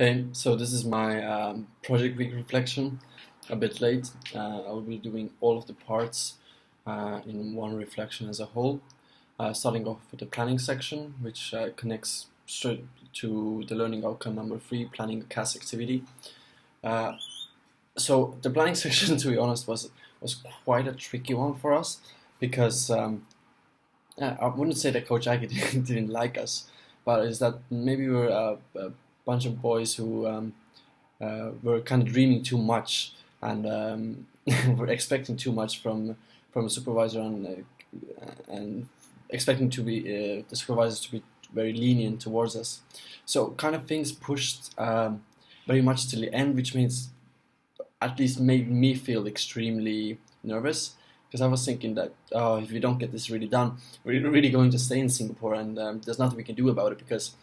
Hey, so this is my project week reflection. A bit late. I'll be doing all of the parts in one reflection as a whole. Starting off with the planning section, which connects straight to the learning outcome number three, planning a CAS activity. Uh, so the planning section, to be honest, was quite a tricky one for us because I wouldn't say that Coach Ike didn't like us, but is that maybe we were a bunch of boys who were kind of dreaming too much and were expecting too much from a supervisor and expecting to be the supervisors to be very lenient towards us. So kind of things pushed very much till the end, which means at least made me feel extremely nervous because I was thinking that if we don't get this really done, we're really going to stay in Singapore and there's nothing we can do about it because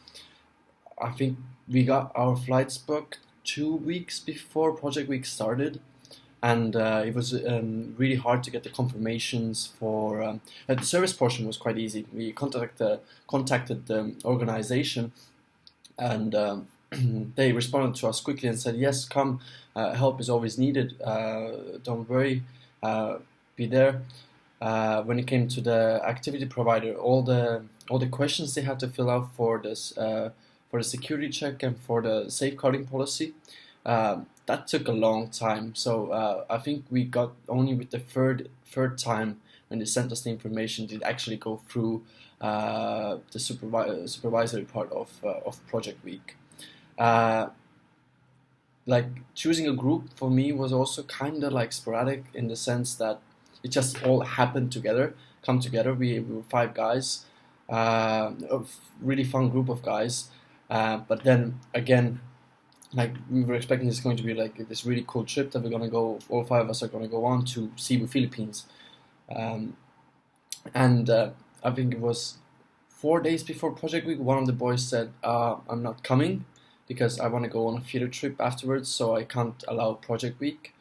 I think we got our flights booked 2 weeks before Project Week started, and it was really hard to get the confirmations for the service portion was quite easy. We contacted the organization, and they responded to us quickly and said, "Yes, come. Help is always needed. Don't worry. Be there." When it came to the activity provider, all the questions they had to fill out for the security check and for the safeguarding policy, that took a long time. So I think we got only with the third time when they sent us the information did actually go through the supervisory part of Project Week. Uh, like choosing a group for me was also kind of like sporadic in the sense that it just all happened together, come together. We were five guys, a really fun group of guys. But then again, like we were expecting it's going to be like this really cool trip that we're gonna go. All five of us are gonna go on to Cebu, Philippines, um, and I think it was 4 days before Project Week. One of the boys said, "I'm not coming because I want to go on a theater trip afterwards, so I can't allow Project Week."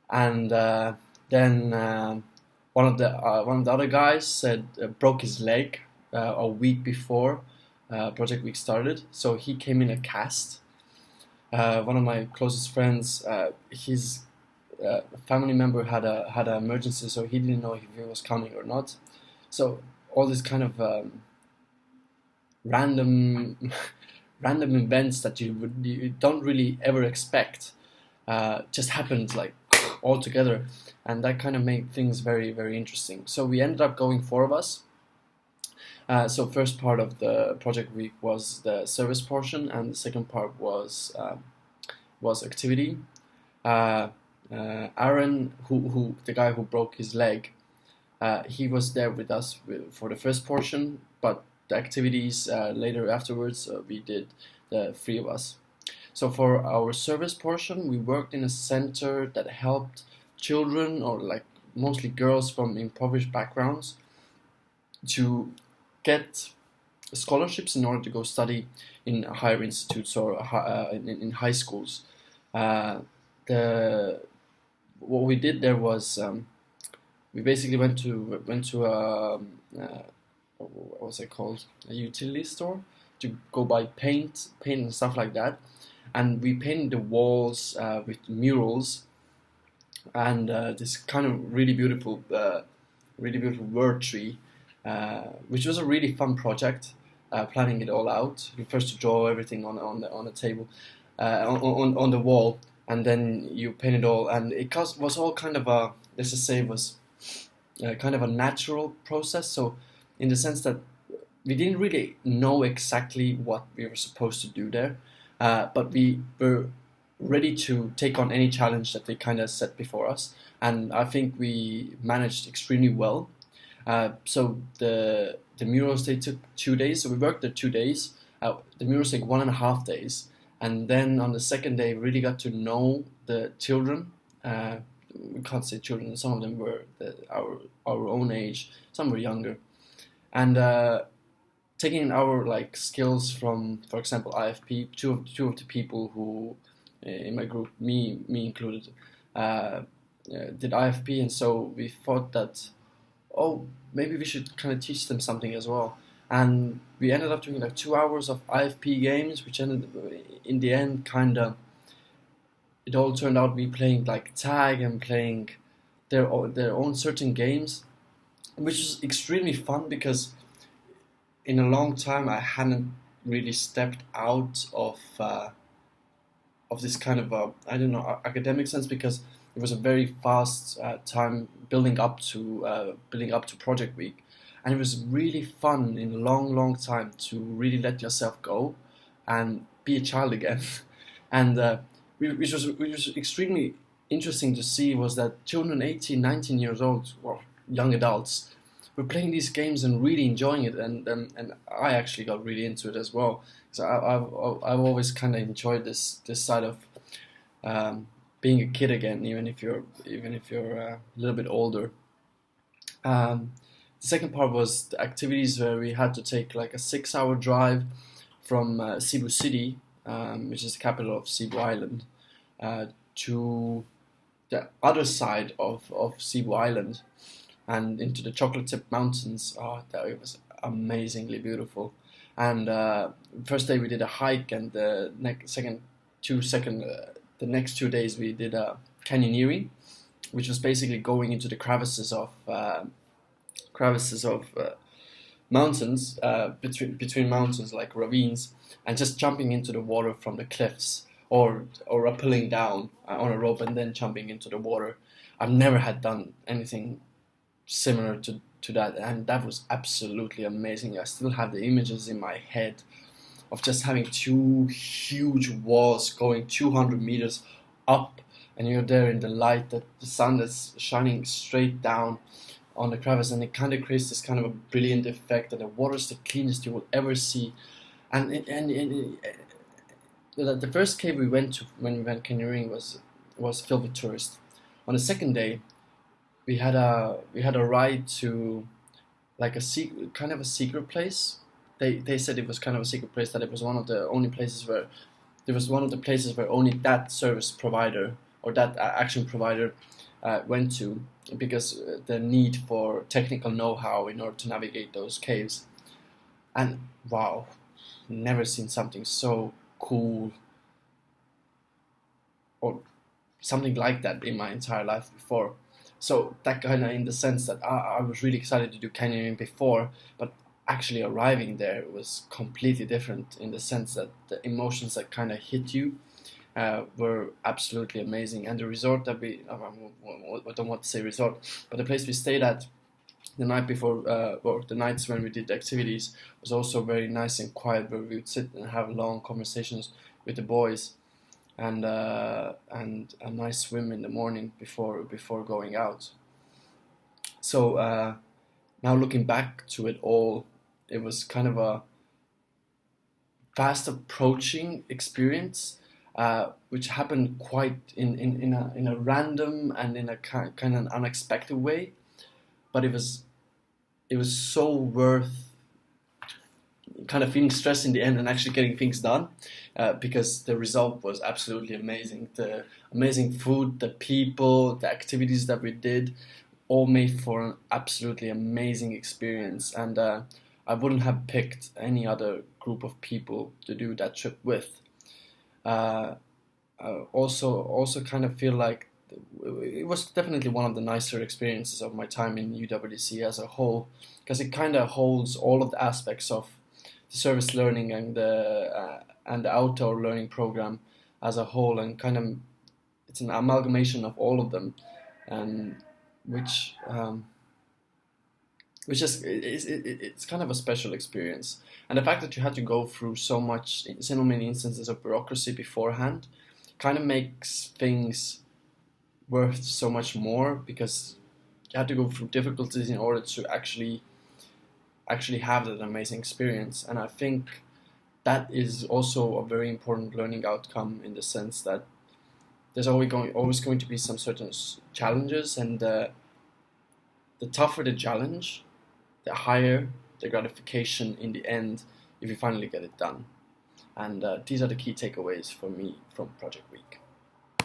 And then one of the other guys said broke his leg a week before Project Week started, so he came in a cast. One of my closest friends, his family member had an emergency, so he didn't know if he was coming or not. So all these kind of random random events that you don't really ever expect just happened like all together, and that kind of made things very very interesting. So we ended up going four of us. So first part of the project week was the service portion, and the second part was activity. Uh, Aaron, who the guy who broke his leg, he was there with us for the first portion, but the activities later afterwards we did the three of us. So for our service portion, we worked in a center that helped children or like mostly girls from impoverished backgrounds to get scholarships in order to go study in higher institutes or in high schools. Uh, the what we did there was we basically went to what was it called, a utility store, to go buy paint and stuff like that, and we painted the walls with murals and this kind of really beautiful word tree, which was a really fun project. Planning it all out, you first draw everything on the table, on the wall, and then you paint it all, and was all kind of a, let's just say it was kind of a natural process. So in the sense that we didn't really know exactly what we were supposed to do there, but we were ready to take on any challenge that they kind of set before us, and I think we managed extremely well. So the murals, they took 2 days, so we worked there 2 days. The murals take 1.5 days, and then on the second day, we really got to know the children. We can't say children; some of them were our own age, some were younger, and taking our like skills from, for example, IFP. Two of the people who in my group, me included, did IFP, and so we thought that, oh, maybe we should kind of teach them something as well. and we ended up doing like 2 hours of IFP games, which ended in the end kind of, it all turned out we playing like tag and playing their own certain games, which was extremely fun because in a long time I hadn't really stepped out of this kind of I don't know, academic sense, because it was a very fast time building up to project week, and it was really fun in a long time to really let yourself go and be a child again. And which was extremely interesting to see was that children 18, 19 years old, or young adults, were playing these games and really enjoying it, and I actually got really into it as well. So I've always kind of enjoyed this side of being a kid again, even if you're a little bit older. The second part was the activities where we had to take like a 6 hour drive from Cebu City, which is the capital of Cebu Island, to the other side of Cebu Island and into the Chocolate Tip Mountains. Oh, it was amazingly beautiful. And first day we did a hike, and the next 2 days we did a canyoneering, which was basically going into the crevices of mountains, between mountains like ravines, and just jumping into the water from the cliffs, or rappelling down on a rope and then jumping into the water. I've never had done anything similar to that, and that was absolutely amazing. I still have the images in my head of just having two huge walls going 200 meters up, and you're there in the light, that the sun that's shining straight down on the crevice, and it kind of creates this kind of a brilliant effect, and the water's the cleanest you will ever see. And the first cave we went to when we went canyoneering was filled with tourists. On the second day, we had a ride to like a kind of a secret place. They said it was kind of a secret place, that it was one of the places where only that service provider or that action provider went to, because the need for technical know-how in order to navigate those caves. And wow, never seen something so cool or something like that in my entire life before. So that kind of, in the sense that I was really excited to do canyoning before, but actually arriving there was completely different, in the sense that the emotions that kind of hit you were absolutely amazing. And the resort that I don't want to say resort, but the place we stayed at the night before, or the nights when we did the activities, was also very nice and quiet, where we would sit and have long conversations with the boys, and a nice swim in the morning before going out. So now looking back to it all, it was kind of a fast approaching experience, which happened quite in a random and in a kind of unexpected way, but it was so worth kind of feeling stressed in the end and actually getting things done, because the result was absolutely amazing. The amazing food, the people, the activities that we did, all made for an absolutely amazing experience. And I wouldn't have picked any other group of people to do that trip with. Also kind of feel like it was definitely one of the nicer experiences of my time in UWC as a whole, because it kind of holds all of the aspects of the service learning and the outdoor learning program as a whole, and kind of it's an amalgamation of all of them, and which is it's kind of a special experience. And the fact that you had to go through so many instances of bureaucracy beforehand kind of makes things worth so much more, because you had to go through difficulties in order to actually have that amazing experience. And I think that is also a very important learning outcome, in the sense that there's always going to be some certain challenges, and the tougher the challenge, the higher the gratification in the end if you finally get it done. And these are the key takeaways for me from Project Week.